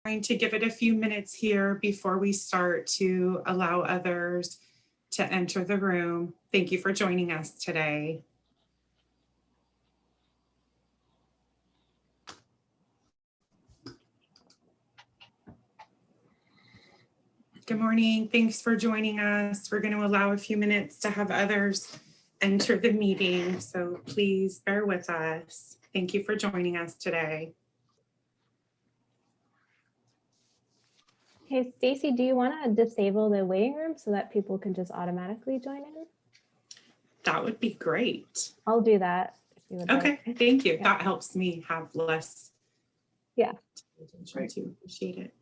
Going to give it a few minutes here before we start to allow others to enter the room. Thank you for joining us today. Good morning. Thanks for joining us. We're going to allow a few minutes to have others enter the meeting, so please bear with us. Thank you for joining us today. Hey, Stacy, do you want to disable the waiting room so that people can just automatically join in? That would be great. I'll do that. If you would Okay, like. thank you. Yeah. That helps me have less. Yeah. Try to appreciate it.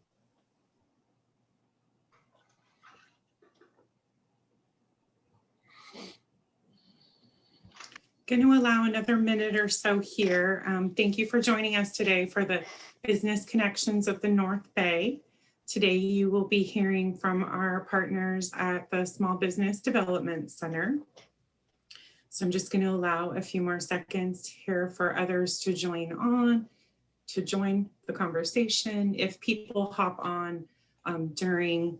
Going to allow another minute or so here. Thank you for joining us today for the Business Connections of the North Bay. Today, you will be hearing from our partners at the Small Business Development Center. So I'm just going to allow a few more seconds here for others to join the conversation. If people hop on during,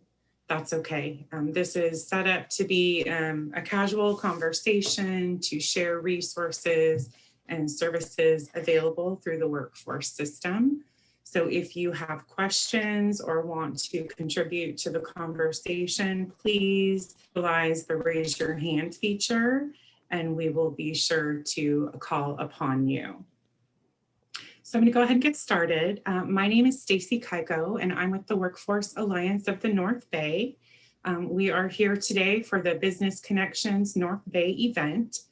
that's okay. This is set up to be a casual conversation to share resources and services available through the workforce system. So if you have questions or want to contribute to the conversation, please utilize the raise your hand feature and we will be sure to call upon you. So I'm going to go ahead and get started. My name is Stacy Keiko, and I'm with the Workforce Alliance of the North Bay. We are here today for the Business Connections North Bay event.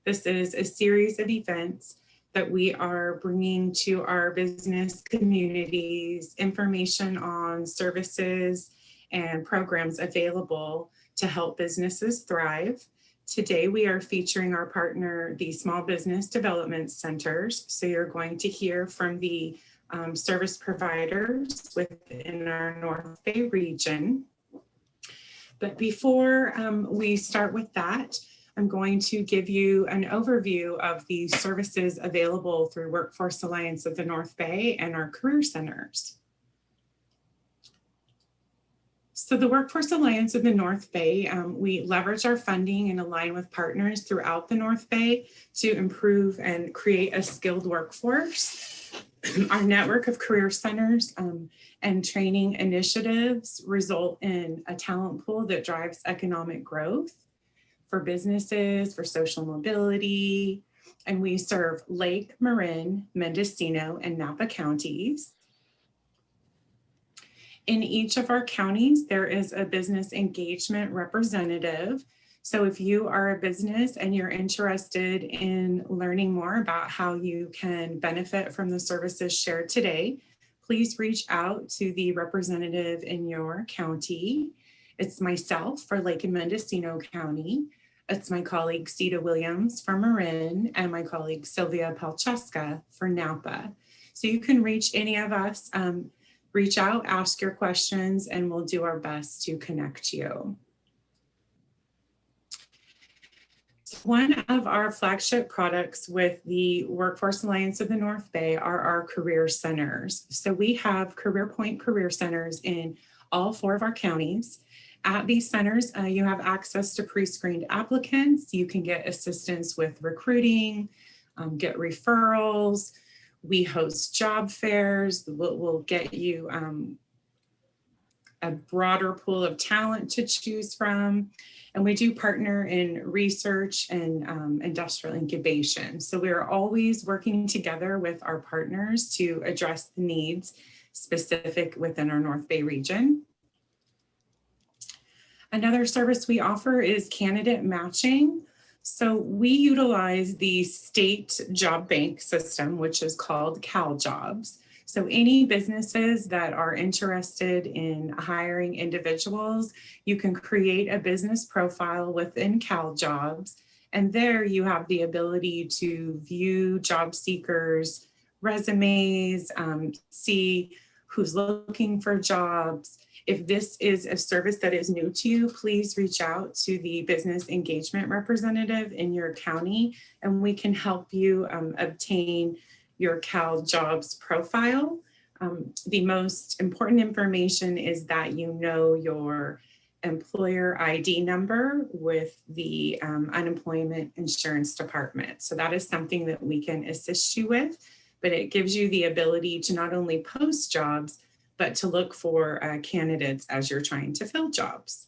This is a series of events that we are bringing to our business communities, information on services and programs available to help businesses thrive. Today, we are featuring our partner, the Small Business Development Centers. So you're going to hear from the service providers within our North Bay region. But before we start with that, I'm going to give you an overview of the services available through Workforce Alliance of the North Bay and our career centers. So the Workforce Alliance of the North Bay, we leverage our funding and align with partners throughout the North Bay to improve and create a skilled workforce. Our network of career centers and training initiatives result in a talent pool that drives economic growth for businesses, for social mobility, and we serve Lake, Marin, Mendocino, and Napa counties. In each of our counties, there is a business engagement representative. So if you are a business and you're interested in learning more about how you can benefit from the services shared today, please reach out to the representative in your county. It's myself for Lake and Mendocino County. It's my colleague Sita Williams for Marin and my colleague Sylvia Palcheska for Napa. So you can reach any of us. Reach out, ask your questions, and we'll do our best to connect you. One of our flagship products with the Workforce Alliance of the North Bay are our career centers. So we have Career Point Career Centers in all 4 of our counties. At these centers, you have access to pre-screened applicants. You can get assistance with recruiting, get referrals. We host job fairs. We'll get you a broader pool of talent to choose from. And we do partner in research and industrial incubation. So we are always working together with our partners to address the needs specific within our North Bay region. Another service we offer is candidate matching. So we utilize the state job bank system, which is called CalJobs. So any businesses that are interested in hiring individuals, you can create a business profile within CalJobs. And there you have the ability to view job seekers' resumes, see who's looking for jobs. If this is a service that is new to you, please reach out to the business engagement representative in your county, and we can help you obtain your CalJobs profile. The most important information is that you know your employer ID number with the unemployment insurance department. So that is something that we can assist you with, but it gives you the ability to not only post jobs, but to look for candidates as you're trying to fill jobs.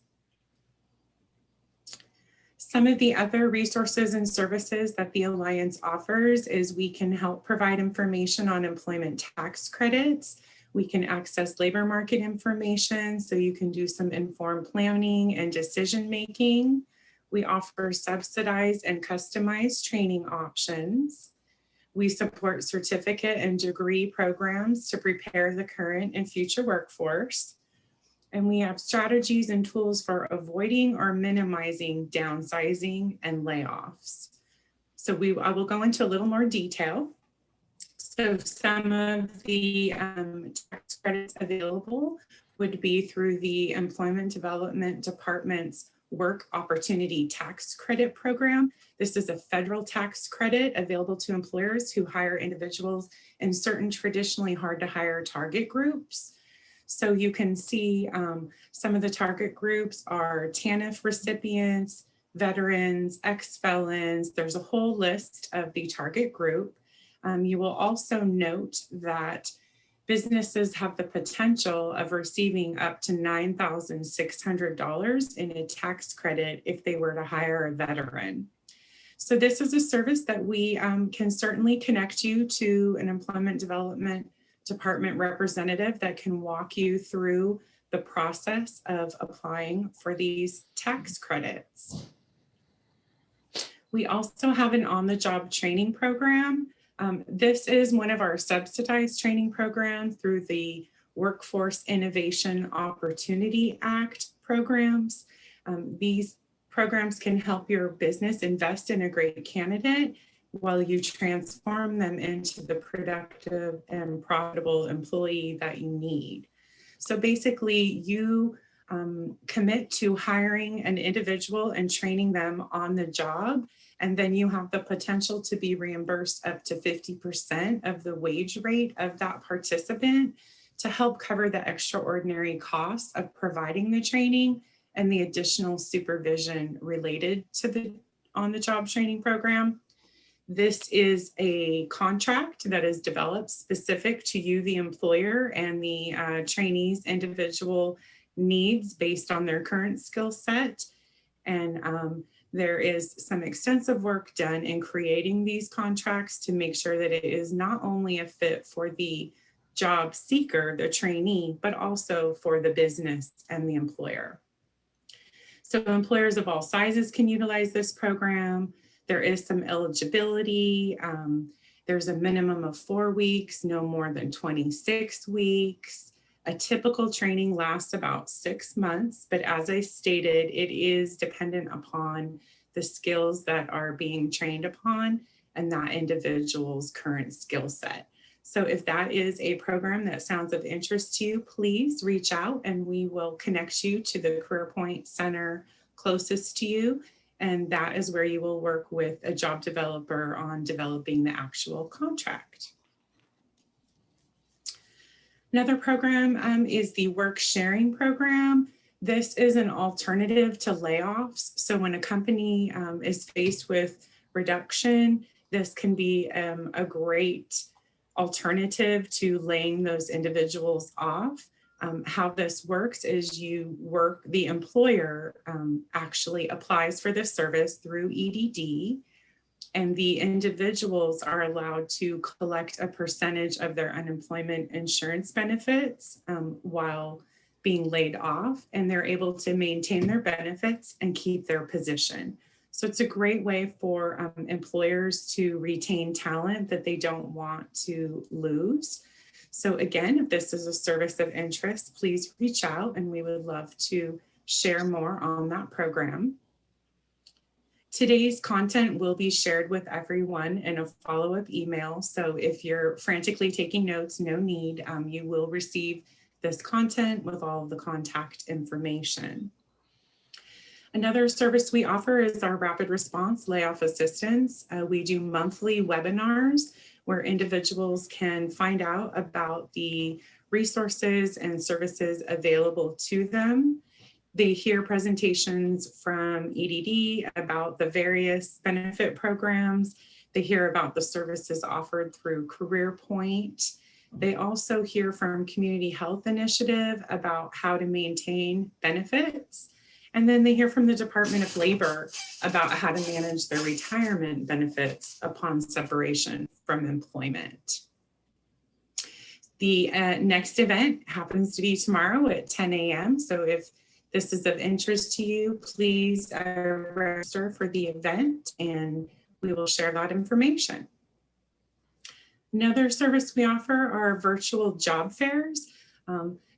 Some of the other resources and services that the Alliance offers is we can help provide information on employment tax credits. We can access labor market information, so you can do some informed planning and decision making. We offer subsidized and customized training options. We support certificate and degree programs to prepare the current and future workforce. And we have strategies and tools for avoiding or minimizing downsizing and layoffs. So I will go into a little more detail. So some of the tax credits available would be through the Employment Development Department's Work Opportunity Tax Credit Program. This is a federal tax credit available to employers who hire individuals in certain traditionally hard to hire target groups. So you can see some of the target groups are TANF recipients, veterans, ex-felons. There's a whole list of the target group. You will also note that businesses have the potential of receiving up to $9,600 in a tax credit if they were to hire a veteran. So this is a service that we can certainly connect you to an Employment Development Department representative that can walk you through the process of applying for these tax credits. We also have an on-the-job training program. This is one of our subsidized training programs through the Workforce Innovation Opportunity Act programs. These programs can help your business invest in a great candidate while you transform them into the productive and profitable employee that you need. So basically you commit to hiring an individual and training them on the job, and then you have the potential to be reimbursed up to 50% of the wage rate of that participant to help cover the extraordinary costs of providing the training and the additional supervision related to the on-the-job training program. This is a contract that is developed specific to you, the employer, and the trainee's individual needs based on their current skill set. And there is some extensive work done in creating these contracts to make sure that it is not only a fit for the job seeker, the trainee, but also for the business and the employer. So employers of all sizes can utilize this program. There is some eligibility. There's a minimum of 4 weeks, no more than 26 weeks. A typical training lasts about 6 months, but as I stated, it is dependent upon the skills that are being trained upon and that individual's current skill set. So if that is a program that sounds of interest to you, please reach out and we will connect you to the CareerPoint Center closest to you. And that is where you will work with a job developer on developing the actual contract. Another program is the work sharing program. This is an alternative to layoffs. So when a company is faced with reduction, this can be a great alternative to laying those individuals off. How this works is the employer actually applies for this service through EDD, and the individuals are allowed to collect a percentage of their unemployment insurance benefits while being laid off, and they're able to maintain their benefits and keep their position. So it's a great way for employers to retain talent that they don't want to lose. So again, if this is a service of interest, please reach out and we would love to share more on that program. Today's content will be shared with everyone in a follow-up email. So if you're frantically taking notes, no need, you will receive this content with all of the contact information. Another service we offer is our rapid response layoff assistance. We do monthly webinars where individuals can find out about the resources and services available to them. They hear presentations from EDD about the various benefit programs. They hear about the services offered through CareerPoint. They also hear from Community Health Initiative about how to maintain benefits. And then they hear from the Department of Labor about how to manage their retirement benefits upon separation from employment. The next event happens to be tomorrow at 10 a.m. So if this is of interest to you, please register for the event and we will share that information. Another service we offer are virtual job fairs.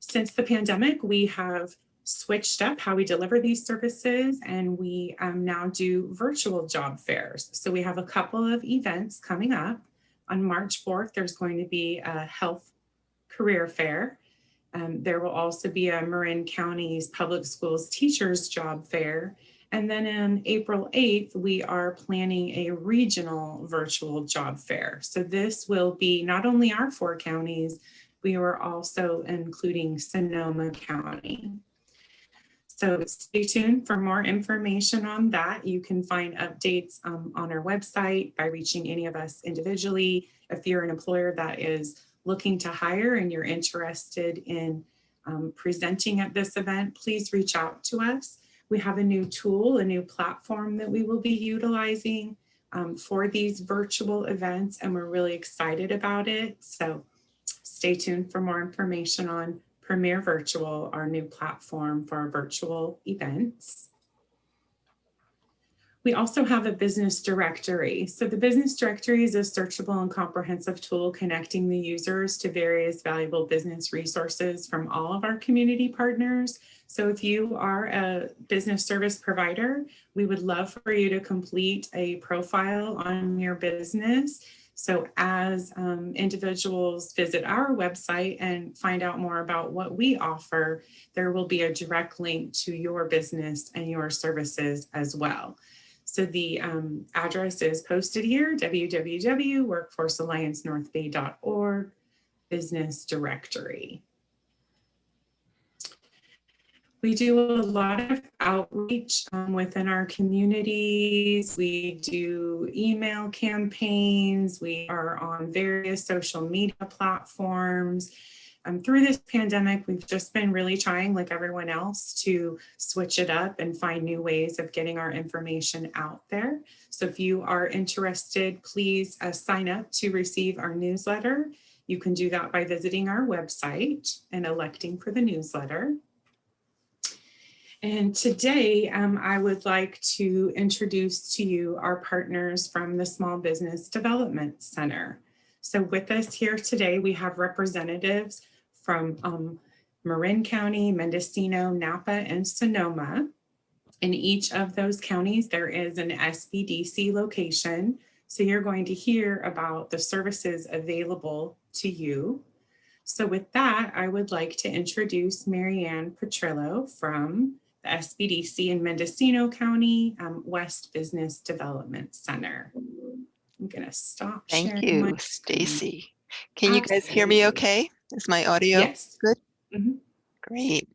Since the pandemic, we have switched up how we deliver these services, and we now do virtual job fairs. So we have a couple of events coming up. On March 4th, there's going to be a health career fair. There will also be a Marin County's Public Schools Teachers Job Fair. And then on April 8th, we are planning a regional virtual job fair. So this will be not only our 4 counties, we are also including Sonoma County. So stay tuned for more information on that. You can find updates on our website by reaching any of us individually. If you're an employer that is looking to hire and you're interested in presenting at this event, please reach out to us. We have a new tool, a new platform that we will be utilizing for these virtual events, and we're really excited about it. So stay tuned for more information on Premier Virtual, our new platform for our virtual events. We also have a business directory. So the business directory is a searchable and comprehensive tool connecting the users to various valuable business resources from all of our community partners. So if you are a business service provider, we would love for you to complete a profile on your business. So as individuals visit our website and find out more about what we offer, there will be a direct link to your business and your services as well. So the address is posted here, www.workforcealliancenorthbay.org, business directory. We do a lot of outreach within our communities. We do email campaigns. We are on various social media platforms. Through this pandemic, we've just been really trying, like everyone else, to switch it up and find new ways of getting our information out there. So if you are interested, please sign up to receive our newsletter. You can do that by visiting our website and electing for the newsletter. And today, I would like to introduce to you our partners from the Small Business Development Center. So with us here today, we have representatives from Marin County, Mendocino, Napa, and Sonoma. In each of those counties, there is an SBDC location. So you're going to hear about the services available to you. So with that, I would like to introduce Marianne Petrillo from the SBDC in Mendocino County, West Business Development Center. I'm gonna stop sharing. Thank you, Stacy. Can you guys hear me okay? Is my audio good? Mm-hmm. Great.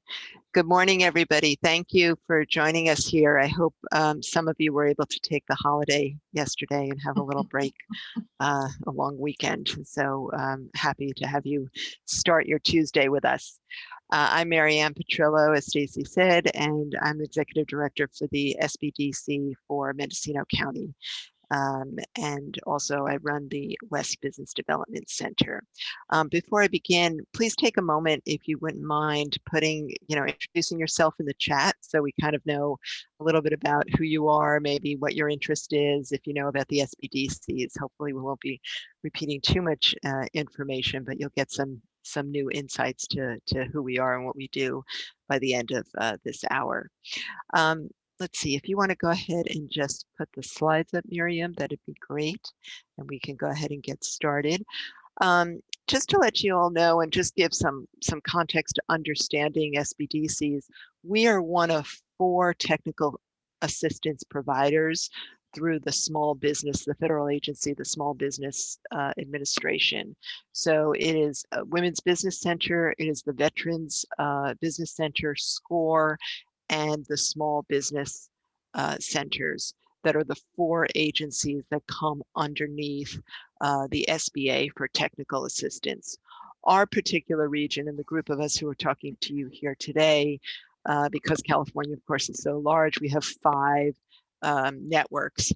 Good morning, everybody. Thank you for joining us here. I hope some of you were able to take the holiday yesterday and have a little break, a long weekend. So happy to have you start your Tuesday with us. I'm Marianne Petrillo, as Stacy said, and I'm Executive Director for the SBDC for Mendocino County. And also I run the West Business Development Center. Before I begin, please take a moment, if you wouldn't mind, introducing yourself in the chat so we kind of know a little bit about who you are, maybe what your interest is, if you know about the SBDCs. Hopefully we won't be repeating too much information, but you'll get some new insights to who we are and what we do by the end of this hour. Let's see, if you want to go ahead and just put the slides up, Miriam, that'd be great. And we can go ahead and get started. Just to let you all know and just give some context to understanding SBDCs, we are one of 4 technical assistance providers through the small business, the federal agency, the Small Business Administration. So it is a Women's Business Center, it is the Veterans Business Center, SCORE, and the Small Business Centers that are the 4 agencies that come underneath the SBA for technical assistance. Our particular region and the group of us who are talking to you here today, because California, of course, is so large, we have 5 networks.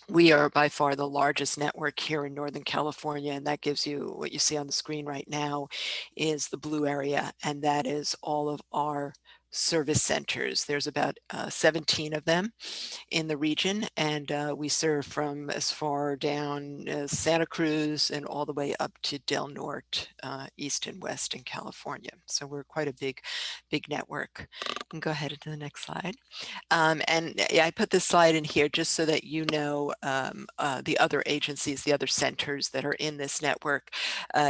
We are by far the largest network here in Northern California, and that gives you what you see on the screen right now is the blue area, and that is all of our service centers. There's about 17 of them in the region, and we serve from as far down as Santa Cruz and all the way up to Del Norte, east and west in California. So we're quite a big network. You can go ahead to the next slide. And I put this slide in here just so that you know the other agencies, the other centers that are in this network.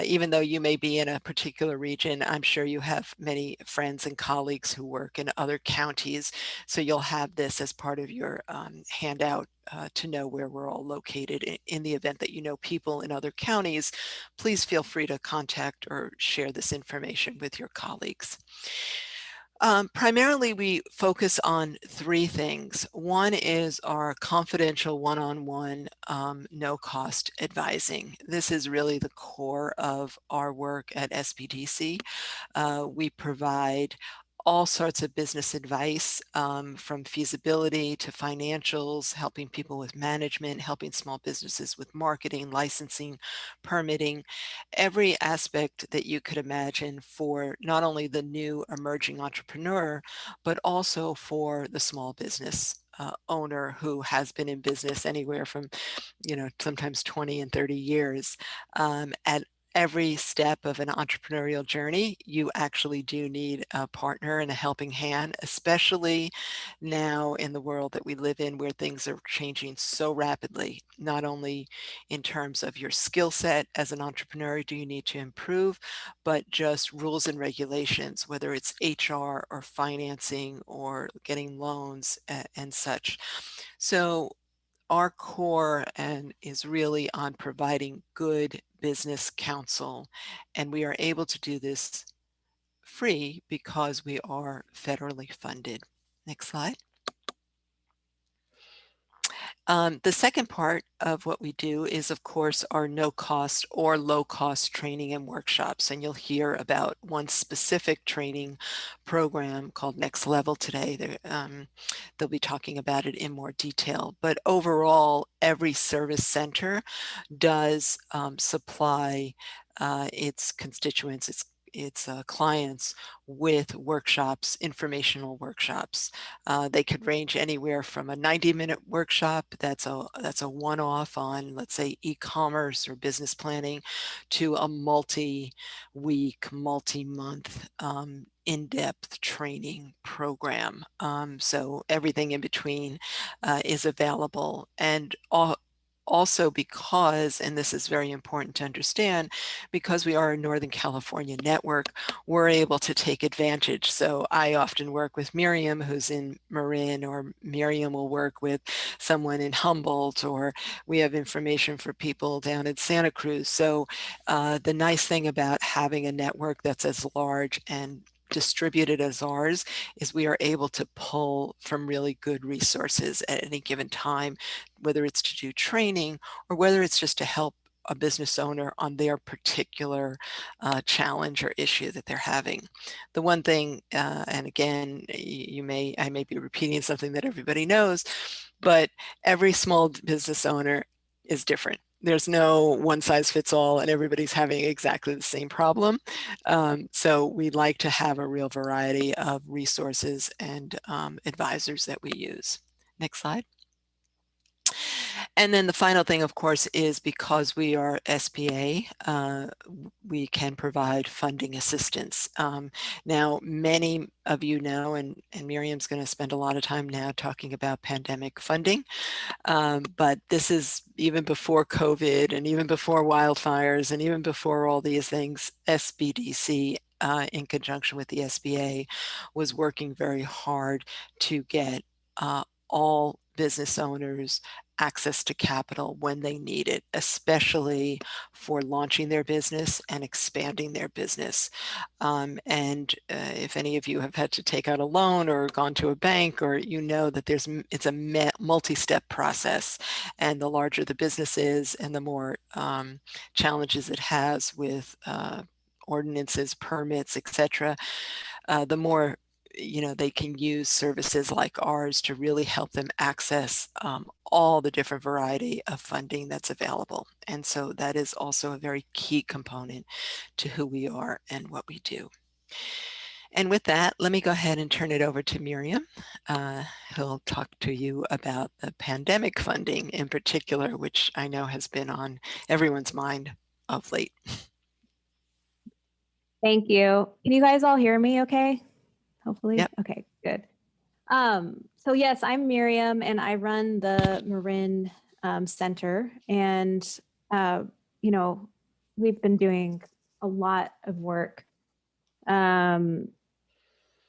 Even though you may be in a particular region, I'm sure you have many friends and colleagues who work in other counties. So you'll have this as part of your handout to know where we're all located. In the event that you know people in other counties, please feel free to contact or share this information with your colleagues. Primarily, we focus on 3 things. One is our confidential one-on-one, no-cost advising. This is really the core of our work at SBDC. We provide all sorts of business advice, from feasibility to financials, helping people with management, helping small businesses with marketing, licensing, permitting, every aspect that you could imagine for not only the new emerging entrepreneur, but also for the small business owner who has been in business anywhere from, sometimes 20 and 30 years. At every step of an entrepreneurial journey, you actually do need a partner and a helping hand, especially now in the world that we live in where things are changing so rapidly. Not only in terms of your skill set as an entrepreneur do you need to improve, but just rules and regulations, whether it's HR or financing or getting loans and such. So our core is really on providing good business counsel, and we are able to do this free because we are federally funded. Next slide. The second part of what we do is, of course, our no-cost or low-cost training and workshops. And you'll hear about one specific training program called Next Level today. They'll be talking about it in more detail. But overall, every service center does supply its constituents, its clients with workshops, informational workshops. They could range anywhere from a 90-minute workshop that's a one-off on, let's say, e-commerce or business planning, to a multi-week, multi-month in-depth training program. So everything in between is available. And also because, and this is very important to understand, because we are a Northern California network, we're able to take advantage. So I often work with Miriam, who's in Marin, or Miriam will work with someone in Humboldt, or we have information for people down in Santa Cruz. So the nice thing about having a network that's as large and distributed as ours is we are able to pull from really good resources at any given time, whether it's to do training or whether it's just to help a business owner on their particular challenge or issue that they're having. The one thing, and again, I may be repeating something that everybody knows, but every small business owner is different. There's no one size fits all and everybody's having exactly the same problem. So we like to have a real variety of resources and advisors that we use. Next slide. And then the final thing, of course, is because we are SBA, we can provide funding assistance. Now, many of you know, and Miriam's going to spend a lot of time now talking about pandemic funding, but this is even before COVID and even before wildfires and even before all these things. SBDC, in conjunction with the SBA, was working very hard to get all business owners access to capital when they need it, especially for launching their business and expanding their business. If any of you have had to take out a loan or gone to a bank, or you know that it's a multi-step process, and the larger the business is and the more challenges it has with ordinances, permits, etc., the more they can use services like ours to really help them access all the different variety of funding that's available. And so that is also a very key component to who we are and what we do. And with that, let me go ahead and turn it over to Miriam, who'll talk to you about the pandemic funding in particular, which I know has been on everyone's mind of late. Thank you. Can you guys all hear me okay? Hopefully. Yep. Okay, good. So yes, I'm Miriam and I run the Marin Center, and we've been doing a lot of work in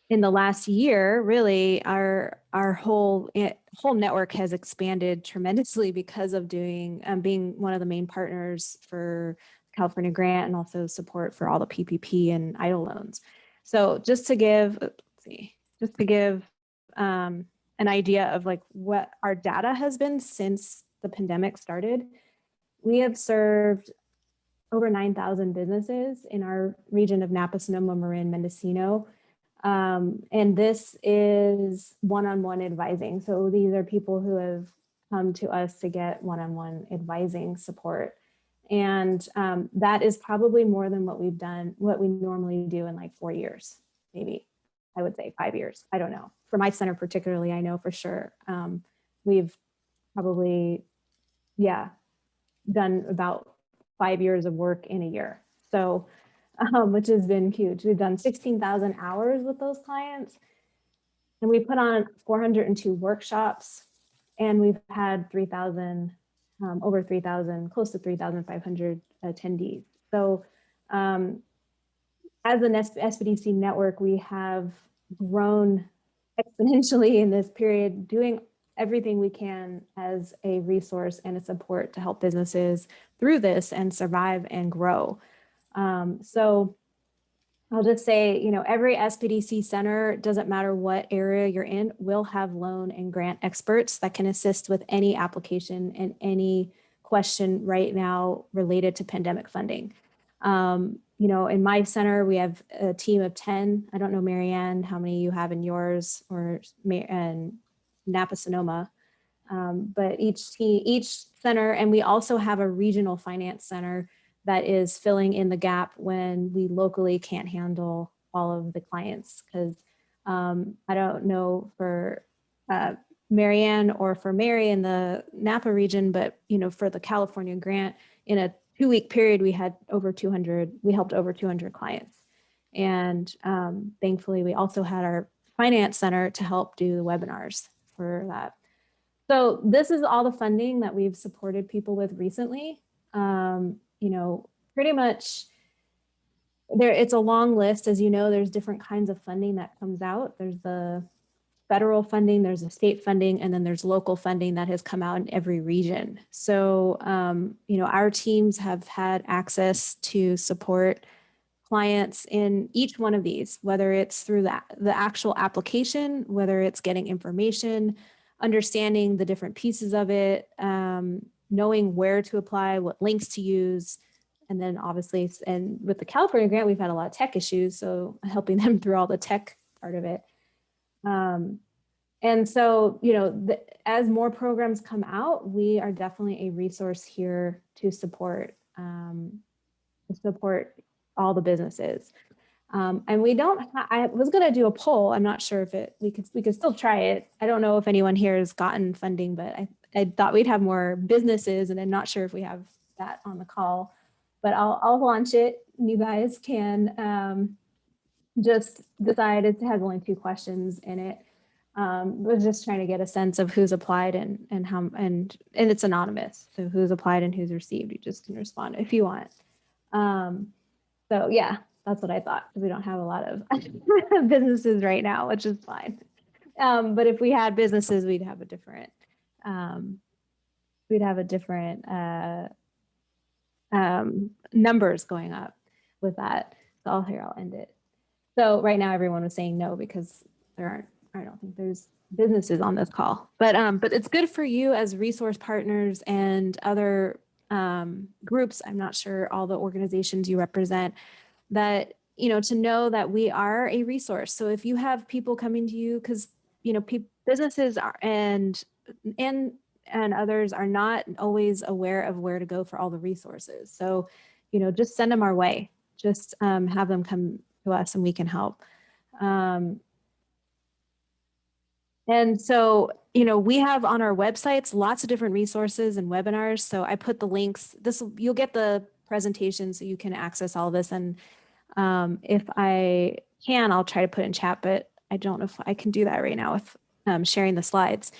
the last year. Really, our whole network has expanded tremendously because of being one of the main partners for California grant and also support for all the PPP and EIDL loans. So just to give an idea of like what our data has been since the pandemic started, we have served over 9,000 businesses in our region of Napa, Sonoma, Marin, Mendocino. And this is one-on-one advising. So these are people who have come to us to get one-on-one advising support. And that is probably more than what we normally do in like 4 years, maybe. I would say 5 years. I don't know. For my center particularly, I know for sure. We've probably, done about 5 years of work in a year. So, which has been huge. We've done 16,000 hours with those clients. And we put on 402 workshops, and we've had over 3,000, close to 3,500 attendees. So as an SBDC network, we have grown exponentially in this period, doing everything we can as a resource and a support to help businesses through this and survive and grow. So I'll just say, every SBDC center, doesn't matter what area you're in, will have loan and grant experts that can assist with any application and any question right now related to pandemic funding. In my center, we have a team of 10. I don't know, Marianne, how many you have in yours, or and Napa, Sonoma, but each center, and we also have a regional finance center that is filling in the gap when we locally can't handle all of the clients. Because I don't know for Marianne or for Mary in the Napa region, but for the California grant, in a 2-week period, we helped over 200 clients. And thankfully, we also had our finance center to help do the webinars for that. So this is all the funding that we've supported people with recently. Pretty much it's a long list. As you know, there's different kinds of funding that comes out. There's the federal funding, there's the state funding, and then there's local funding that has come out in every region. So, our teams have had access to support clients in each one of these, whether it's through the actual application, whether it's getting information, understanding the different pieces of it, knowing where to apply, what links to use. And then obviously, and with the California grant, we've had a lot of tech issues, so helping them through all the tech part of it. And so, as more programs come out, we are definitely a resource here to support all the businesses. And we don't, I was going to do a poll. I'm not sure if we could still try it. I don't know if anyone here has gotten funding, but I thought we'd have more businesses, and I'm not sure if we have that on the call, but I'll launch it. You guys can just decide. It has only 2 questions in it. We're just trying to get a sense of who's applied and how, and it's anonymous. So who's applied and who's received. You just can respond if you want. So yeah, that's what I thought, because we don't have a lot of businesses right now, which is fine. But if we had businesses, we'd have a different, numbers going up with that. So I'll end it. So right now everyone was saying no because I don't think there's businesses on this call, but it's good for you as resource partners and other groups. I'm not sure all the organizations you represent, that, to know that we are a resource. So if you have people coming to you, because, businesses are, and others are not always aware of where to go for all the resources. So, just send them our way. Just have them come to us and we can help. And so, we have on our websites lots of different resources and webinars. So I put the links. You'll get the presentation so you can access all this. And if I can, I'll try to put in chat, but I don't know if I can do that right now with sharing the slides.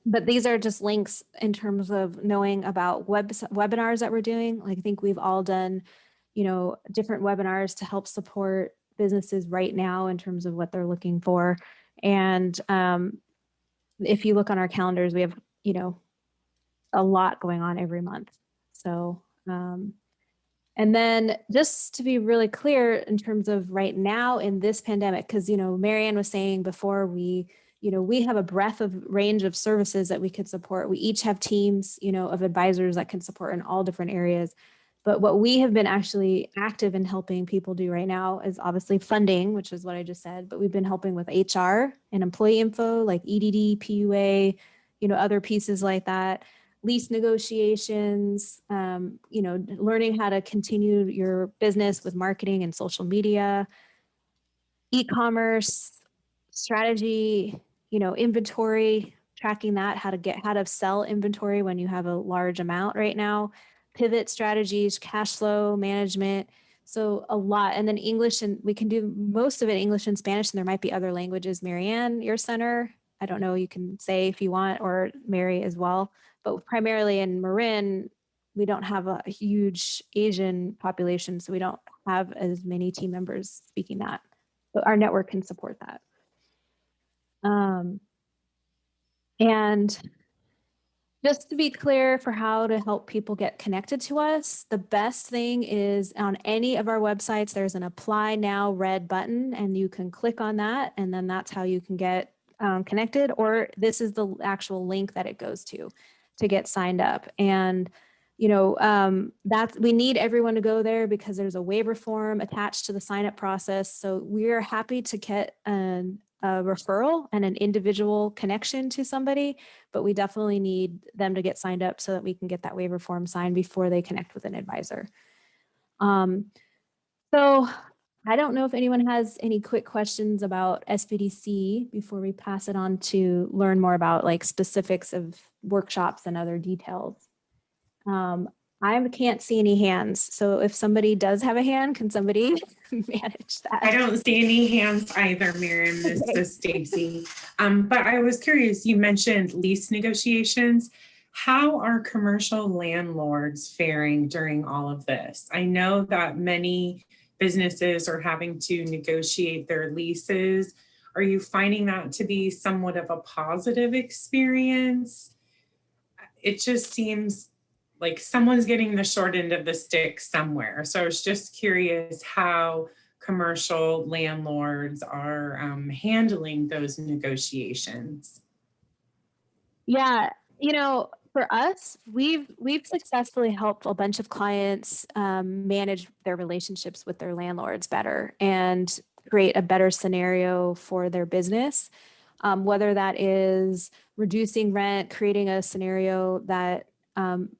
But these are just links in terms of knowing about webinars that we're doing. Like, I think we've all done, different webinars to help support businesses right now in terms of what they're looking for. And if you look on our calendars, we have, a lot going on every month. So, and then just to be really clear in terms of right now in this pandemic, because, Marianne was saying before, we have a breadth of range of services that we could support. We each have teams, of advisors that can support in all different areas. But what we have been actually active in helping people do right now is obviously funding, which is what I just said, but we've been helping with HR and employee info like EDD, PUA, other pieces like that, lease negotiations, learning how to continue your business with marketing and social media, e-commerce, strategy, inventory, tracking that, how to sell inventory when you have a large amount right now, pivot strategies, cash flow management. So a lot. And then English, and we can do most of it English and Spanish, and there might be other languages. Marianne, your center, I don't know, you can say if you want, or Mary as well. But primarily in Marin, we don't have a huge Asian population, so we don't have as many team members speaking that. But our network can support that. And just to be clear for how to help people get connected to us, the best thing is on any of our websites, there's an apply now red button, and you can click on that, and then that's how you can get connected, or this is the actual link that it goes to get signed up. And we need everyone to go there because there's a waiver form attached to the sign up process. So we're happy to get a referral and an individual connection to somebody, but we definitely need them to get signed up so that we can get that waiver form signed before they connect with an advisor. So I don't know if anyone has any quick questions about SBDC before we pass it on to learn more about like specifics of workshops and other details. I can't see any hands. So if somebody does have a hand, can somebody manage that? I don't see any hands either, Miriam. This is Stacy. But I was curious, you mentioned lease negotiations. How are commercial landlords faring during all of this? I know that many businesses are having to negotiate their leases. Are you finding that to be somewhat of a positive experience? It just seems like someone's getting the short end of the stick somewhere. So I was just curious how commercial landlords are handling those negotiations. Yeah, for us, we've successfully helped a bunch of clients manage their relationships with their landlords better and create a better scenario for their business, whether that is reducing rent, creating a scenario that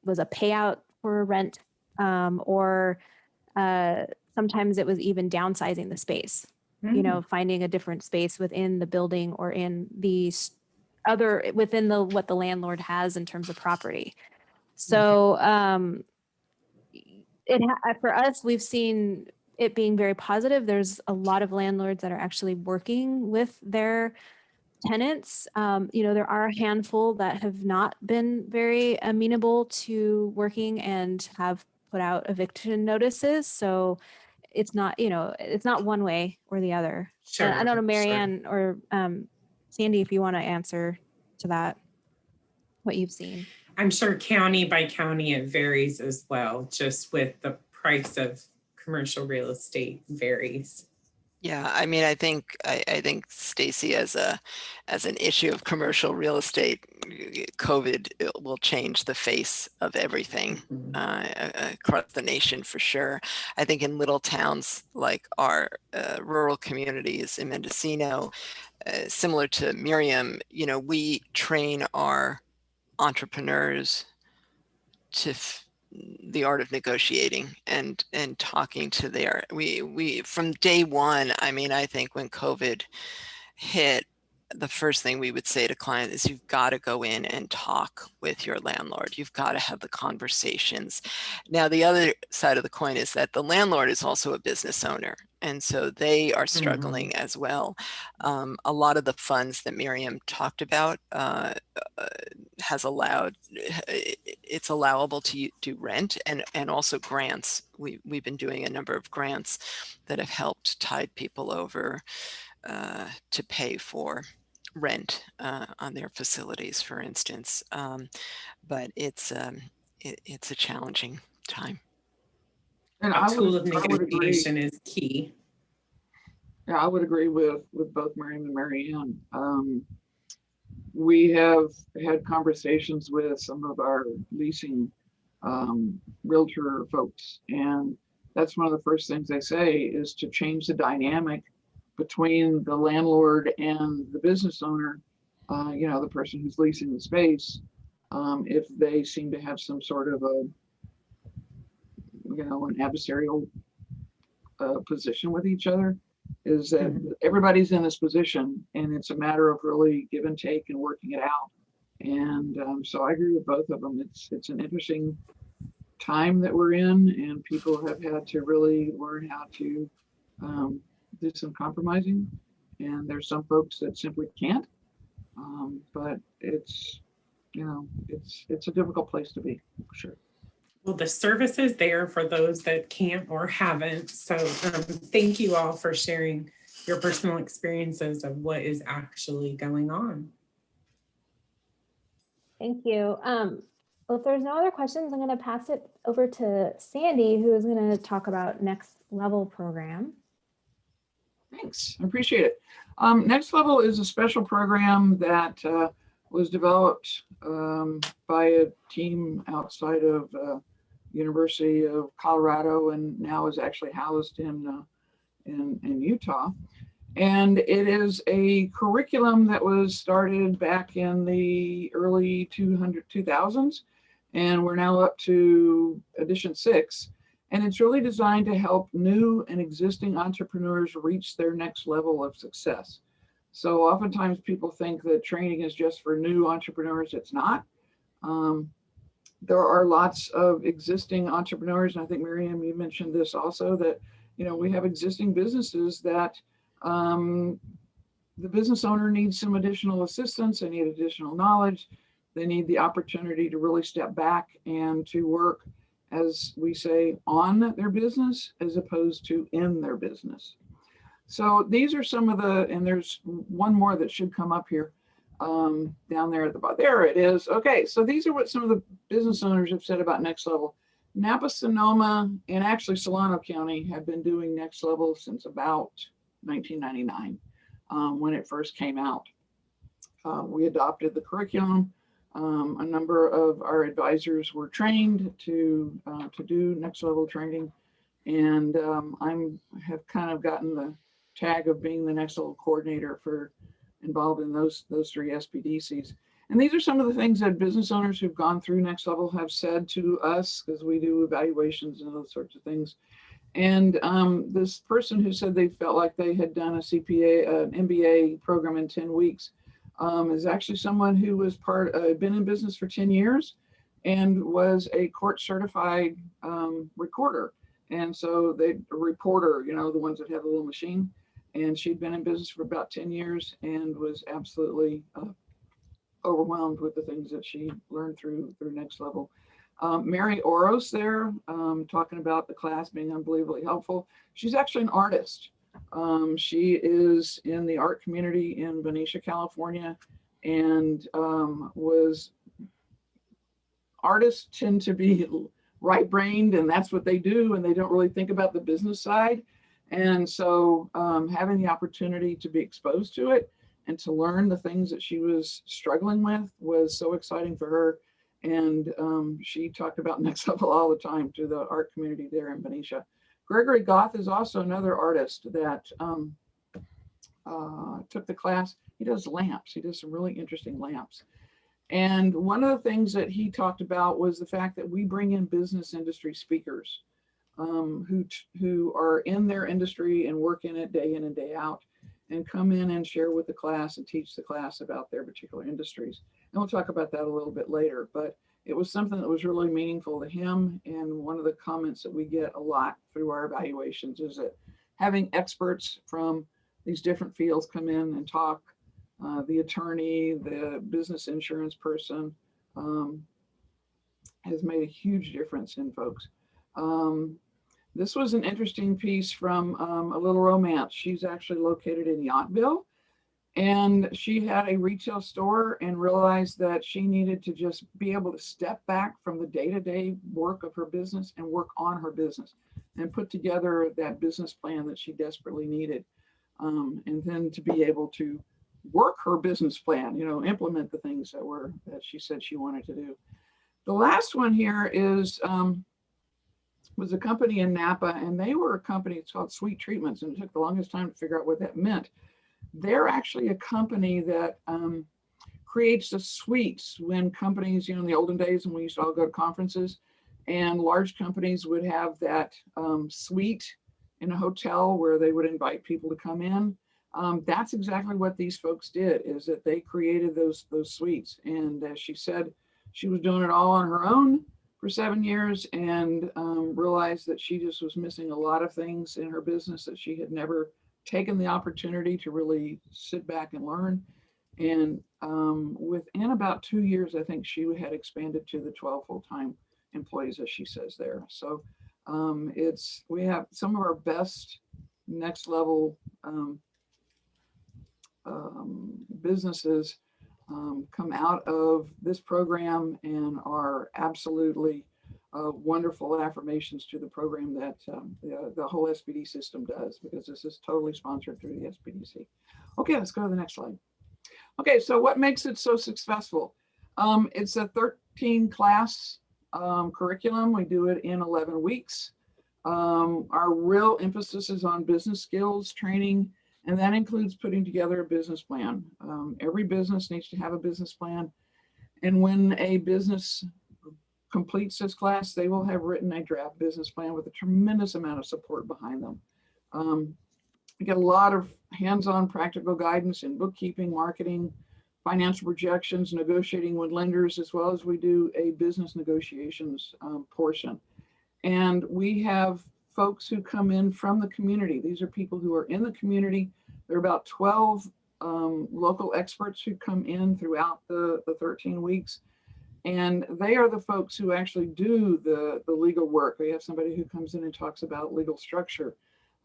was a payout for rent, or sometimes it was even downsizing the space, finding a different space within the building or in the within what the landlord has in terms of property. So for us, we've seen it being very positive. There's a lot of landlords that are actually working with their tenants. There are a handful that have not been very amenable to working and have put out eviction notices. So it's not, it's not one way or the other. Sure. And I don't know, sure. Marianne or Sandy, if you want to answer to that, what you've seen. I'm sure county by county it varies as well, just with the price of commercial real estate varies. Yeah, I mean, I think Stacy, as an issue of commercial real estate, COVID will change the face of everything across the nation for sure. I think in little towns like our rural communities in Mendocino, similar to Miriam, we train our entrepreneurs to the art of negotiating and talking to we from day one. I mean, I think when COVID hit, the first thing we would say to clients is you've got to go in and talk with your landlord. You've got to have the conversations. Now, the other side of the coin is that the landlord is also a business owner. And so they are struggling as well. A lot of the funds that Miriam talked about it's allowable to do rent and also grants. We've been doing a number of grants that have helped tide people over to pay for rent on their facilities, for instance. But it's a challenging time. And A I tool of would agree. negotiation is key. Yeah, I would agree with both Miriam and Marianne. We have had conversations with some of our leasing realtor folks, and that's one of the first things they say is to change the dynamic between the landlord and the business owner, the person who's leasing the space. If they seem to have some sort of an adversarial position with each other, is that everybody's in this position and it's a matter of really give and take and working it out. And so I agree with both of them. It's an interesting time that we're in, and people have had to really learn how to do some compromising. And there's some folks that simply can't. But it's a difficult place to be, for sure. Well, the service is there for those that can't or haven't. So thank you all for sharing your personal experiences of what is actually going on. Thank you. Well, if there's no other questions, I'm going to pass it over to Sandy, who is going to talk about Next Level program. Thanks, I appreciate it. Next Level is a special program that was developed by a team outside of University of Colorado, and now is actually housed in Utah. And it is a curriculum that was started back in the early 2000s, and we're now up to edition 6. And it's really designed to help new and existing entrepreneurs reach their next level of success. So oftentimes people think that training is just for new entrepreneurs. It's not. There are lots of existing entrepreneurs, and I think Miriam, you mentioned this also, that we have existing businesses that the business owner needs some additional assistance. They need additional knowledge. They need the opportunity to really step back and to work, as we say, on their business as opposed to in their business. So these are some of the, and there's one more that should come up here. Down there at the bottom. There it is. Okay, so these are what some of the business owners have said about Next Level. Napa, Sonoma, and actually Solano County have been doing Next Level since about 1999 when it first came out. We adopted the curriculum. A number of our advisors were trained to do Next Level training, and I have kind of gotten the tag of being the Next Level coordinator for involved in those 3 SBDCs. And these are some of the things that business owners who've gone through Next Level have said to us, because we do evaluations and those sorts of things. And this person who said they felt like they had done a CPA, an MBA program in 10 weeks, is actually someone who was been in business for 10 years and was a court certified recorder. And so a reporter, the ones that have a little machine. And she'd been in business for about 10 years and was absolutely overwhelmed with the things that she learned through Next Level. Mary Oros there, talking about the class being unbelievably helpful. She's actually an artist. She is in the art community in Benicia, California, and artists tend to be right-brained, and that's what they do, and they don't really think about the business side. And so having the opportunity to be exposed to it and to learn the things that she was struggling with was so exciting for her. And she talked about Next Level all the time to the art community there in Benicia. Gregory Goth is also another artist that took the class. He does lamps. He does some really interesting lamps. And one of the things that he talked about was the fact that we bring in business industry speakers who are in their industry and work in it day in and day out, and come in and share with the class and teach the class about their particular industries. And we'll talk about that a little bit later, but it was something that was really meaningful to him. And one of the comments that we get a lot through our evaluations is that having experts from these different fields come in and talk, the attorney, the business insurance person, has made a huge difference in folks. This was an interesting piece from A Little Romance. She's actually located in Yountville, and she had a retail store and realized that she needed to just be able to step back from the day-to-day work of her business and work on her business and put together that business plan that she desperately needed. And then to be able to work her business plan, implement the things that she said she wanted to do. The last one here was a company in Napa, and they were a company, it's called Sweet Treatments, and it took the longest time to figure out what that meant. They're actually a company that creates the suites when companies, in the olden days when we used to all go to conferences, and large companies would have that suite in a hotel where they would invite people to come in. That's exactly what these folks did, is that they created those suites. And as she said, she was doing it all on her own for 7 years, and realized that she just was missing a lot of things in her business that she had never taken the opportunity to really sit back and learn. And within about 2 years, I think she had expanded to the 12 full-time employees, as she says there. So we have some of our best next level businesses come out of this program and are absolutely wonderful affirmations to the program that the whole SBD system does, because this is totally sponsored through the SBDC. Okay, let's go to the next slide. Okay, so what makes it so successful? It's a 13 class curriculum. We do it in 11 weeks. Our real emphasis is on business skills training, and that includes putting together a business plan. Every business needs to have a business plan. And when a business completes this class, they will have written a draft business plan with a tremendous amount of support behind them. We get a lot of hands-on practical guidance in bookkeeping, marketing, financial projections, negotiating with lenders, as well as we do a business negotiations portion. And we have folks who come in from the community. These are people who are in the community. There are about 12 local experts who come in throughout the 13 weeks. And they are the folks who actually do the legal work. We have somebody who comes in and talks about legal structure.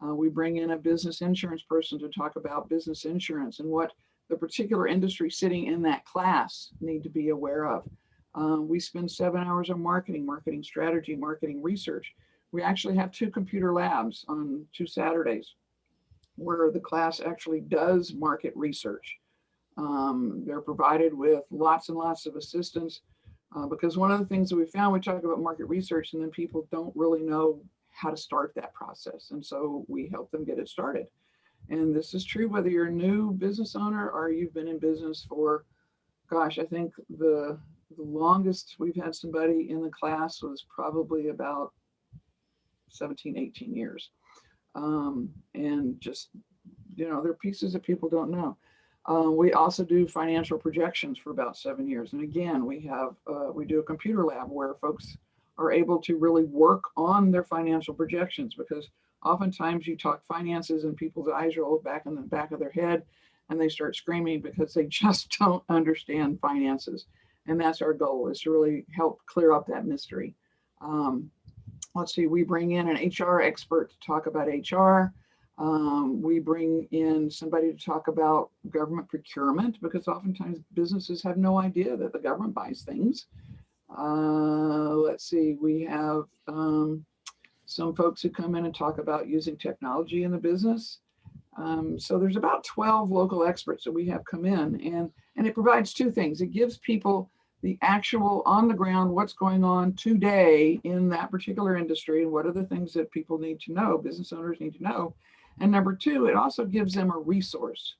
We bring in a business insurance person to talk about business insurance and what the particular industry sitting in that class need to be aware of. We spend 7 hours on marketing strategy, marketing research. We actually have 2 computer labs on 2 Saturdays where the class actually does market research. They're provided with lots and lots of assistance because one of the things that we found, we talk about market research and then people don't really know how to start that process. And so we help them get it started. And this is true whether you're a new business owner or you've been in business for, gosh, I think the longest we've had somebody in the class was probably about 17, 18 years. And just, they're pieces that people don't know. We also do financial projections for about 7 years. And again, we do a computer lab where folks are able to really work on their financial projections, because oftentimes you talk finances and people's eyes roll back in the back of their head and they start screaming because they just don't understand finances. And that's our goal, is to really help clear up that mystery. Let's see, we bring in an HR expert to talk about HR. We bring in somebody to talk about government procurement, because oftentimes businesses have no idea that the government buys things. Let's see, we have some folks who come in and talk about using technology in the business. So there's about 12 local experts that we have come in, and it provides two things. It gives people the actual on the ground, what's going on today in that particular industry, and what are the things that people need to know, business owners need to know. And number two, it also gives them a resource.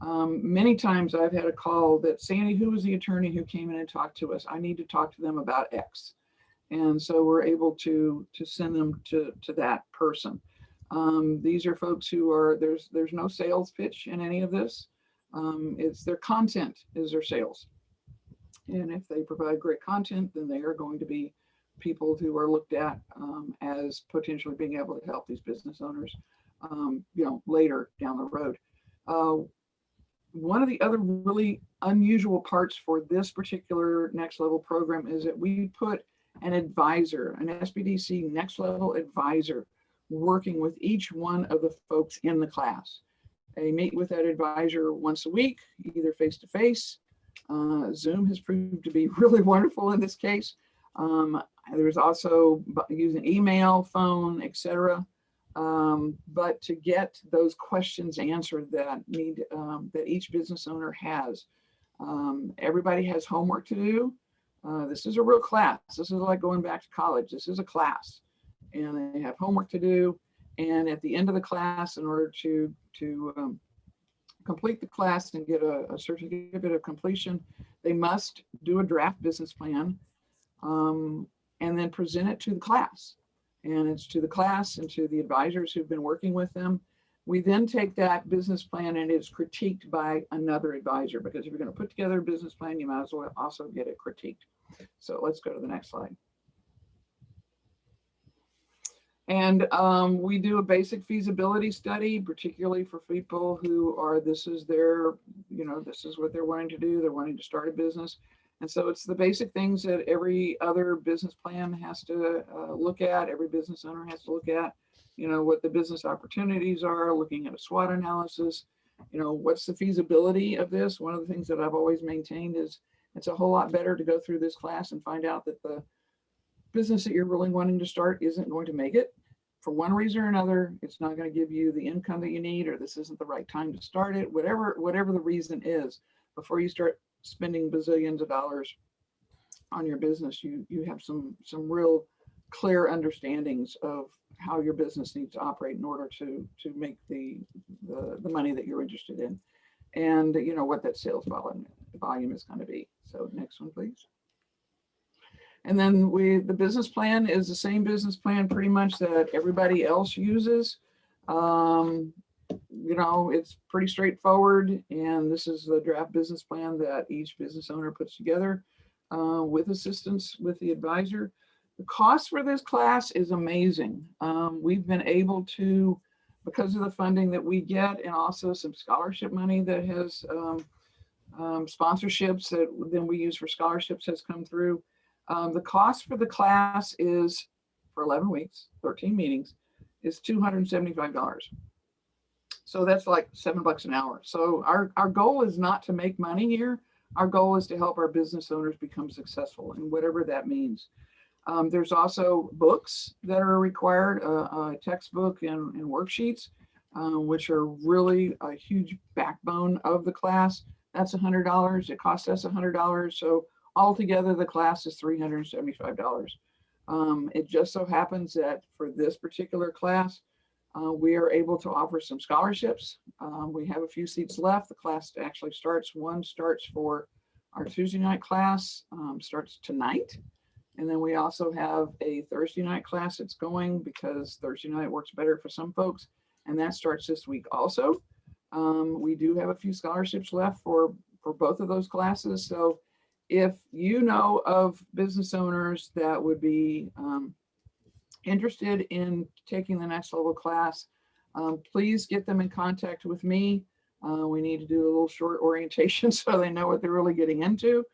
Many times I've had a call that, Sandy, who was the attorney who came in and talked to us? I need to talk to them about X. And so we're able to send them to that person. These are folks who are, there's no sales pitch in any of this. It's their content is their sales. And if they provide great content, then they are going to be people who are looked at as potentially being able to help these business owners, later down the road. One of the other really unusual parts for this particular next level program is that we put an advisor, an SBDC next level advisor, working with each one of the folks in the class. They meet with that advisor once a week, either face to face. Zoom has proved to be really wonderful in this case. There's also using email, phone, etc. But to get those questions answered that that each business owner has. Everybody has homework to do. This is a real class. This is like going back to college. This is a class, and they have homework to do. And at the end of the class, in order to complete the class and get a certificate of completion, they must do a draft business plan and then present it to the class. And it's to the class and to the advisors who've been working with them. We then take that business plan and it's critiqued by another advisor, because if you're going to put together a business plan, you might as well also get it critiqued. So let's go to the next slide. And we do a basic feasibility study, particularly for people who are, this is their, this is what they're wanting to do. They're wanting to start a business. And so it's the basic things that every other business plan has to look at. Every business owner has to look at, what the business opportunities are, looking at a SWOT analysis, what's the feasibility of this? One of the things that I've always maintained is it's a whole lot better to go through this class and find out that the business that you're really wanting to start isn't going to make it for one reason or another. It's not going to give you the income that you need, or this isn't the right time to start it, whatever the reason is. Before you start spending bazillions of dollars on your business, you have some real clear understandings of how your business needs to operate in order to make the money that you're interested in, and what that sales volume is going to be. So next one, please. And then the business plan is the same business plan pretty much that everybody else uses. It's pretty straightforward, and this is the draft business plan that each business owner puts together with assistance with the advisor. The cost for this class is amazing. We've been able to, because of the funding that we get and also some scholarship money that has sponsorships that then we use for scholarships has come through. The cost for the class is, for 11 weeks, 13 meetings, is $275. So that's like $7 an hour. So our goal is not to make money here. Our goal is to help our business owners become successful, and whatever that means. There's also books that are required, a textbook and worksheets, which are really a huge backbone of the class. That's $100. It costs us $100. So altogether, the class is $375. It just so happens that for this particular class, we are able to offer some scholarships. We have a few seats left. The class actually starts for our Tuesday night class, starts tonight. And then we also have a Thursday night class that's going, because Thursday night works better for some folks. And that starts this week also. We do have a few scholarships left for both of those classes. So if you know of business owners that would be interested in taking the next level class, please get them in contact with me. We need to do a little short orientation so they know what they're really getting into.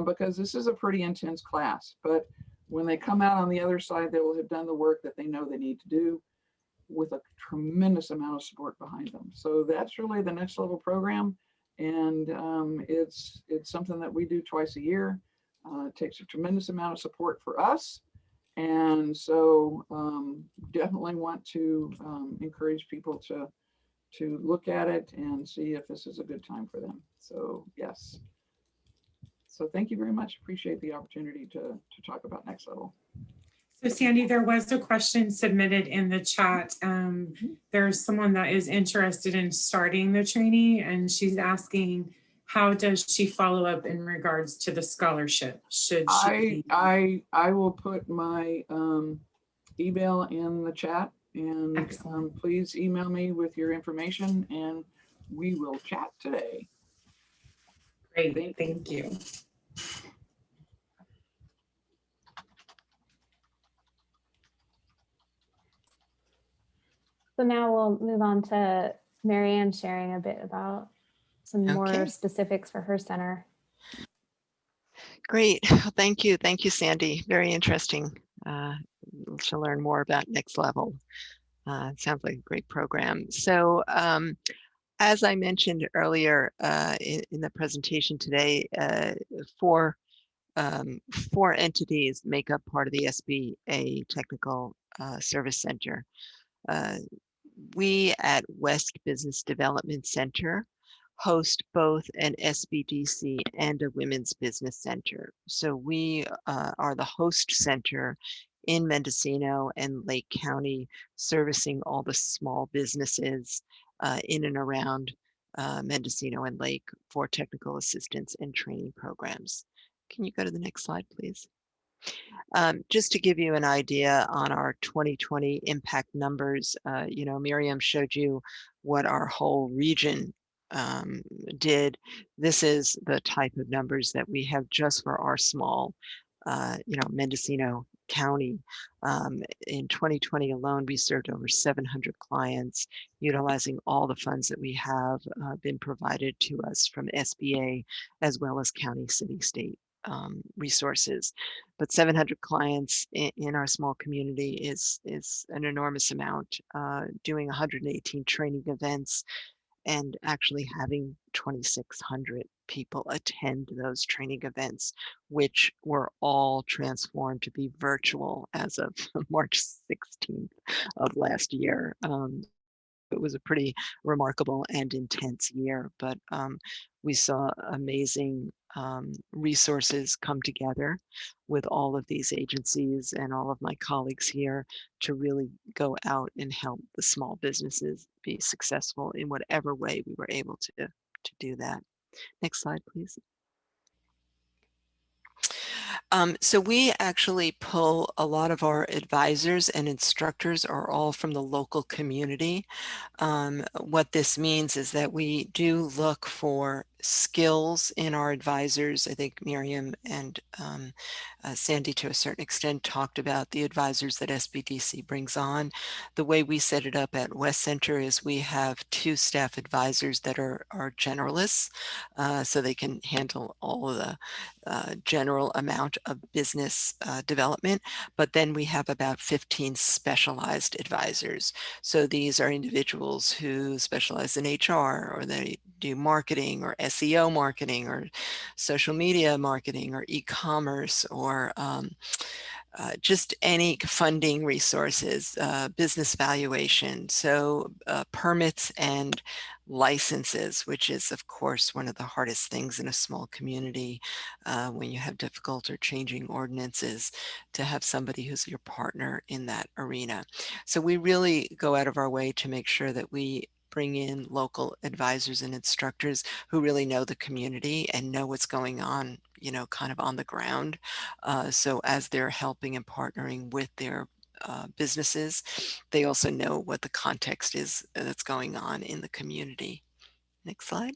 because this is a pretty intense class. But when they come out on the other side, they will have done the work that they know they need to do with a tremendous amount of support behind them. So that's really the next level program. And it's something that we do twice a year. It takes a tremendous amount of support for us. And so definitely want to encourage people to look at it and see if this is a good time for them. So yes. So thank you very much. Appreciate the opportunity to talk about Next Level. So Sandy, there was a question submitted in the chat. There's someone that is interested in starting the training, and she's asking, how does she follow up in regards to the scholarship? Should she? I will put my email in the chat, and please email me with your information, and we will chat today. Great, thank you. So now we'll move on to Marianne sharing a bit about some more specifics for her center. Great. Well, thank you. Thank you, Sandy. Very interesting to learn more about Next Level. It sounds like a great program. So as I mentioned earlier in the presentation today, four entities make up part of the SBA Technical Service Center. We at West Business Development Center host both an SBDC and a Women's Business Center. So we are the host center in Mendocino and Lake County, servicing all the small businesses in and around Mendocino and Lake for technical assistance and training programs. Can you go to the next slide, please? Just to give you an idea on our 2020 impact numbers, you know, Miriam showed you what our whole region did. This is the type of numbers that we have just for our small, you know, Mendocino County. In 2020 alone, we served over 700 clients, utilizing all the funds that we have been provided to us from SBA, as well as county, city, state resources. But 700 clients in our small community is an enormous amount. Doing 118 training events and actually having 2,600 people attend those training events, which were all transformed to be virtual as of March 16th of last year. It was a pretty remarkable and intense year, but we saw amazing resources come together with all of these agencies and all of my colleagues here to really go out and help the small businesses be successful in whatever way we were able to do that. Next slide, please. So we actually pull a lot of our advisors and instructors are all from the local community. What this means is that we do look for skills in our advisors. I think Miriam and Sandy to a certain extent talked about the advisors that SBDC brings on. The way we set it up at West Center is we have 2 staff advisors that are generalists, so they can handle all of the general amount of business development, but then we have about 15 specialized advisors. So these are individuals who specialize in HR, or they do marketing or SEO marketing or social media marketing or e-commerce or just any funding resources, business valuation, so permits and licenses, which is of course one of the hardest things in a small community when you have difficult or changing ordinances, to have somebody who's your partner in that arena. So we really go out of our way to make sure that we bring in local advisors and instructors who really know the community and know what's going on, you know, kind of on the ground. So as they're helping and partnering with their businesses, they also know what the context is that's going on in the community. Next slide.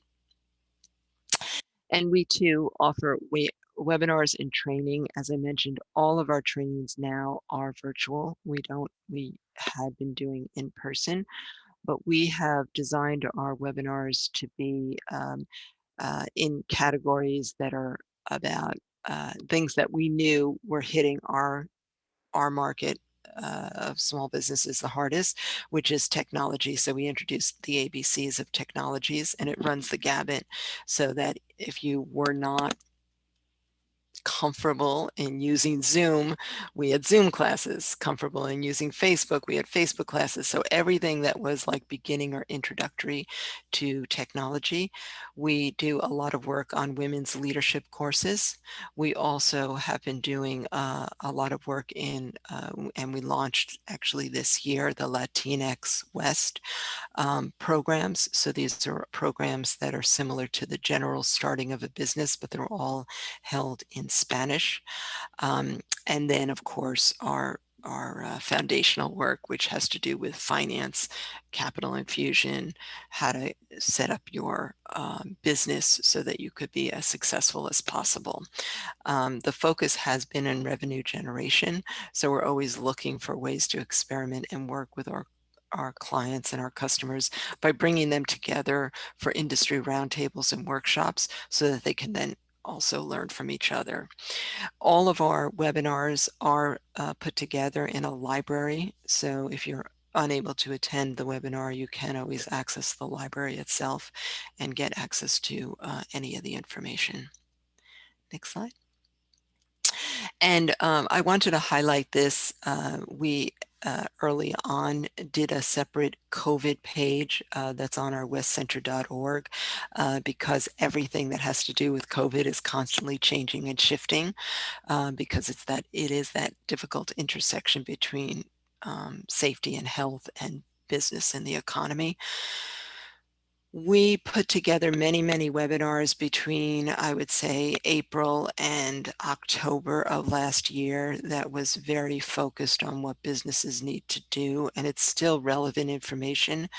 And we too offer webinars and training. As I mentioned, all of our trainings now are virtual. We had been doing in person, but we have designed our webinars to be in categories that are about things that we knew were hitting our market of small businesses the hardest, which is technology. So we introduced the ABCs of technologies, and it runs the gamut so that if you were not comfortable in using Zoom, we had Zoom classes. Comfortable in using Facebook, we had Facebook classes. So everything that was like beginning or introductory to technology. We do a lot of work on women's leadership courses. We also have been doing a lot of work in, and we launched actually this year, the Latinx West programs. So these are programs that are similar to the general starting of a business, but they're all held in Spanish. And then, of course, our foundational work, which has to do with finance, capital infusion, how to set up your business so that you could be as successful as possible. The focus has been in revenue generation. So we're always looking for ways to experiment and work with our clients and our customers by bringing them together for industry roundtables and workshops so that they can then also learn from each other. All of our webinars are put together in a library. So if you're unable to attend the webinar, you can always access the library itself and get access to any of the information. Next slide. And I wanted to highlight this. We early on did a separate COVID page that's on our westcenter.org because everything that has to do with COVID is constantly changing and shifting because it is that difficult intersection between safety and health and business and the economy. We put together many, many webinars between, I would say, April and October of last year that was very focused on what businesses need to do, and it's still relevant information.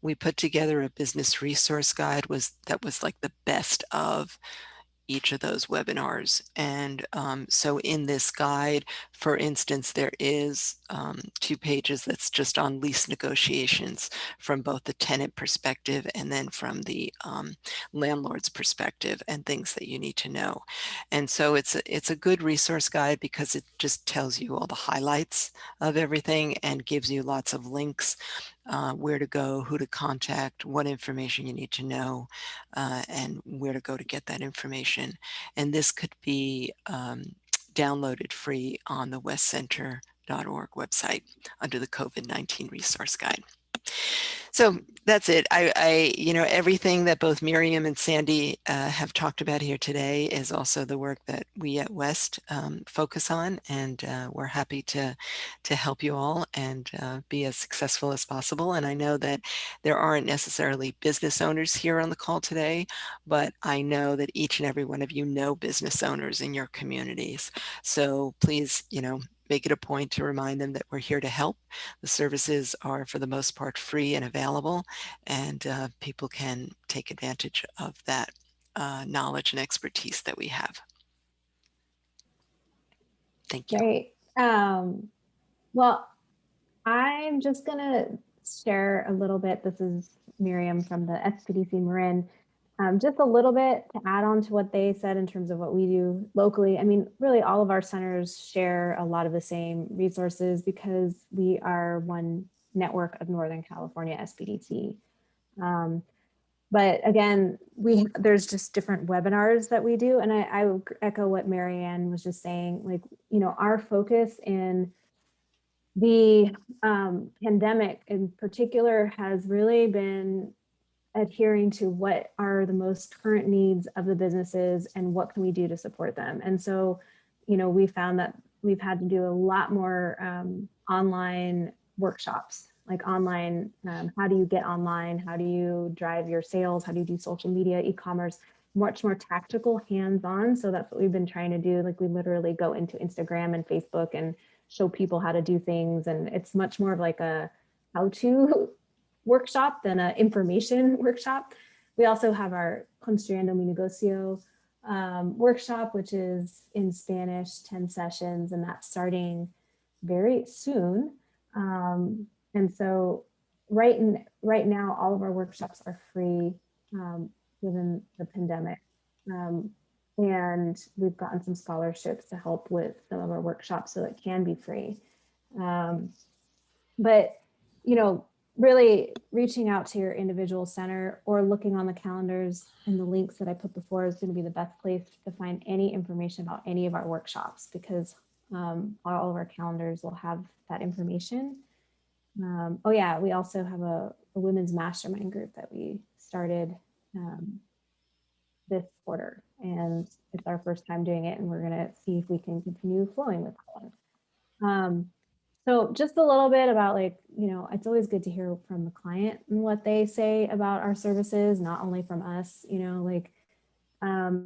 We put together a business resource guide that was like the best of each of those webinars. And so in this guide, for instance, there is 2 pages that's just on lease negotiations from both the tenant perspective and then from the landlord's perspective and things that you need to know. And so it's a good resource guide because it just tells you all the highlights of everything and gives you lots of links, where to go, who to contact, what information you need to know, and where to go to get that information. And this could be downloaded free on the westcenter.org website under the COVID-19 resource guide. So that's it. Everything that both Miriam and Sandy have talked about here today is also the work that we at West focus on, and we're happy to help you all and be as successful as possible. And I know that there aren't necessarily business owners here on the call today, but I know that each and every one of you know business owners in your communities. So please, make it a point to remind them that we're here to help. The services are, for the most part, free and available, and people can take advantage of that knowledge and expertise that we have. Thank you. Great. Well, I'm just going to share a little bit. This is Miriam from the SBDC Marin. Just a little bit to add on to what they said in terms of what we do locally. I mean, really all of our centers share a lot of the same resources because we are one network of Northern California SBDC. But again, there's just different webinars that we do. And I would echo what Marianne was just saying, like, our focus in the pandemic in particular has really been adhering to what are the most current needs of the businesses and what can we do to support them. And so, we found that we've had to do a lot more online workshops, like online, how do you get online? How do you drive your sales? How do you do social media, e-commerce, much more tactical, hands-on. So that's what we've been trying to do. Like we literally go into Instagram and Facebook and show people how to do things. And it's much more of like a how-to workshop than an information workshop. We also have our Construyendo Mi Negocio workshop, which is in Spanish, 10 sessions, and that's starting very soon. And so right now, all of our workshops are free given the pandemic. And we've gotten some scholarships to help with some of our workshops so it can be free. But, you know, really reaching out to your individual center or looking on the calendars and the links that I put before is going to be the best place to find any information about any of our workshops, because all of our calendars will have that information. Oh yeah, we also have a women's mastermind group that we started this quarter, and it's our first time doing it, and we're gonna see if we can continue flowing with that one. So just a little bit about, like, you know, it's always good to hear from the client and what they say about our services, not only from us, you know, like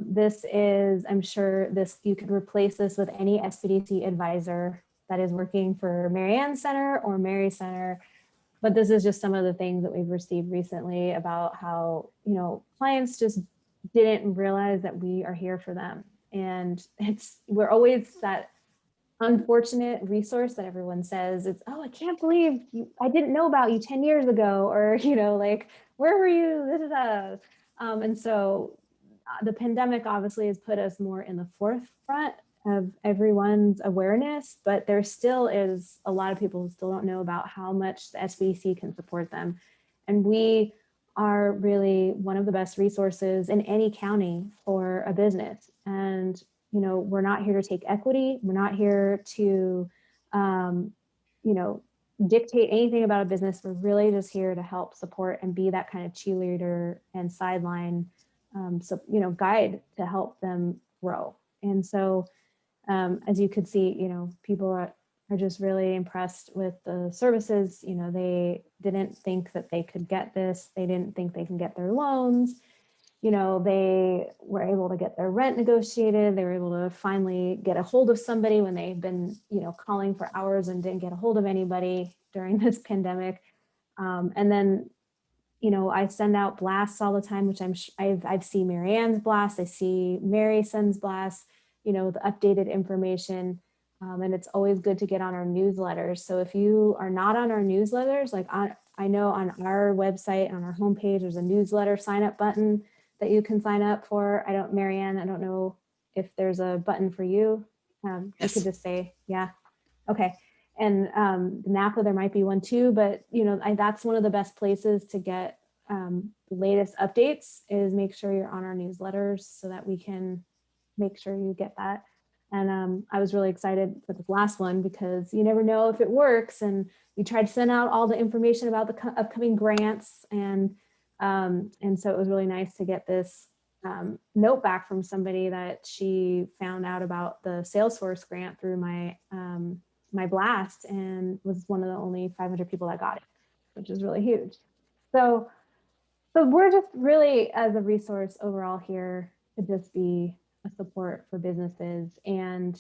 this is, I'm sure this, you could replace this with any SBDC advisor that is working for Marianne Center or Mary Center. But this is just some of the things that we've received recently about how, you know, clients just didn't realize that we are here for them. And we're always that unfortunate resource that everyone says, it's, oh, I can't believe I didn't know about you 10 years ago, or, you know, like, where were you? And so the pandemic obviously has put us more in the forefront of everyone's awareness, but there still is a lot of people who still don't know about how much the SBDC can support them. And we are really one of the best resources in any county for a business. And, you know, we're not here to take equity. We're not here to, you know, dictate anything about a business. We're really just here to help support and be that kind of cheerleader and sideline, so, you know, guide to help them grow. And so, as you could see, you know, people are just really impressed with the services. You know, they didn't think that they could get this. They didn't think they can get their loans. You know, they were able to get their rent negotiated. They were able to finally get a hold of somebody when they've been, you know, calling for hours and didn't get a hold of anybody during this pandemic. And then, you know, I send out blasts all the time, which I've seen Marianne's blast. I see Mary sends blasts, you know, the updated information. And it's always good to get on our newsletters. So if you are not on our newsletters, like I know on our website, on our homepage, there's a newsletter sign up button that you can sign up for. Marianne, I don't know if there's a button for you. You Yes. could just say, yeah, okay. And Napa, there might be one too, but, you know, that's one of the best places to get the latest updates, is make sure you're on our newsletters so that we can make sure you get that. And I was really excited for this last one because you never know if it works. And we tried to send out all the information about the upcoming grants. And so it was really nice to get this note back from somebody that she found out about the Salesforce grant through my my blast, and was one of the only 500 people that got it, which is really huge. So we're just really, as a resource overall here, to just be a support for businesses. And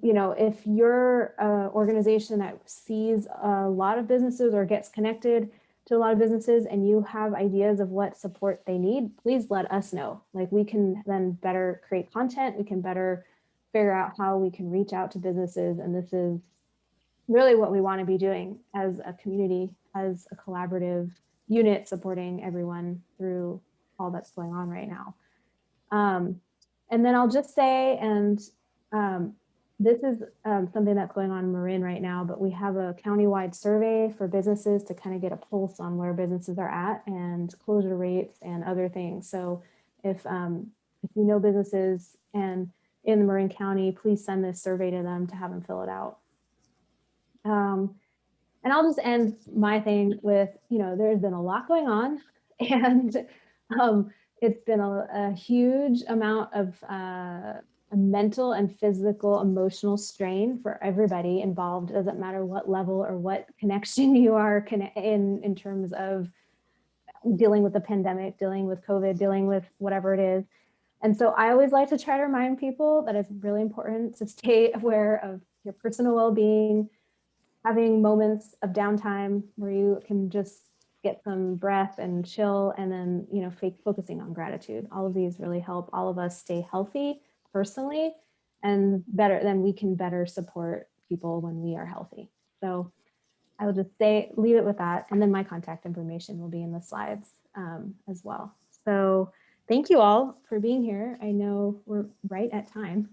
you know, if you're an organization that sees a lot of businesses or gets connected to a lot of businesses and you have ideas of what support they need, please let us know. Like, we can then better create content. We can better figure out how we can reach out to businesses. And this is really what we want to be doing as a community, as a collaborative unit, supporting everyone through all that's going on right now. And then I'll just say, and this is something that's going on in Marin right now, but we have a countywide survey for businesses to kind of get a pulse on where businesses are at and closure rates and other things. So if you know businesses and in Marin County, please send this survey to them to have them fill it out. And I'll just end my thing with, you know, there's been a lot going on, and it's been a huge amount of a mental and physical, emotional strain for everybody involved. It doesn't matter what level or what connection you are in terms of dealing with the pandemic, dealing with COVID, dealing with whatever it is. And so I always like to try to remind people that it's really important to stay aware of your personal well-being, having moments of downtime where you can just get some breath and chill, and then, you know, focusing on gratitude. All of these really help all of us stay healthy personally, and then we can better support people when we are healthy. So I will just leave it with that. And then my contact information will be in the slides as well. So thank you all for being here. I know we're right at time.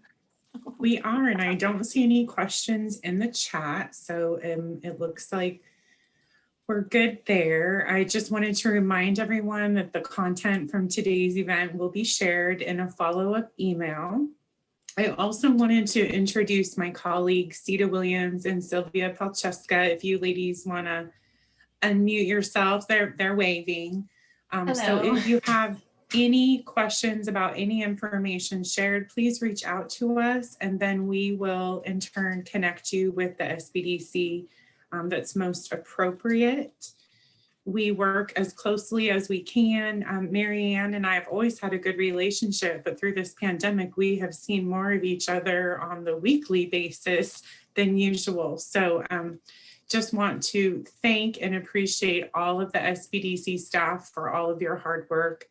We are, and I don't see any questions in the chat, so it looks like we're good there. I just wanted to remind everyone that the content from today's event will be shared in a follow-up email. I also wanted to introduce my colleagues, Sita Williams and Sylvia Palcheska. If you ladies want to unmute yourselves, they're waving. So if you have any questions about any information shared, please reach out to us, and then we will in turn connect you with the SBDC that's most appropriate. We work as closely as we can. Marianne and I have always had a good relationship, but through this pandemic, we have seen more of each other on the weekly basis than usual. So just want to thank and appreciate all of the SBDC staff for all of your hard work.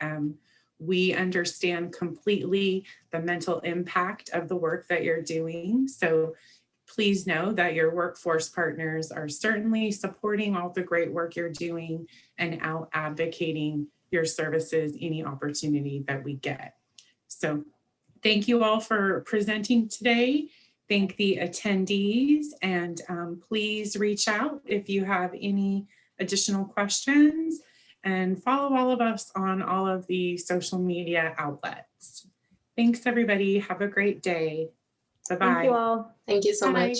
We understand completely the mental impact of the work that you're doing. So please know that your workforce partners are certainly supporting all the great work you're doing and out advocating your services any opportunity that we get. So thank you all for presenting today. Thank the attendees, and please reach out if you have any additional questions, and follow all of us on all of the social media outlets. Thanks everybody, have a great day. Bye-bye. Thank you all. Thank you so Bye. much.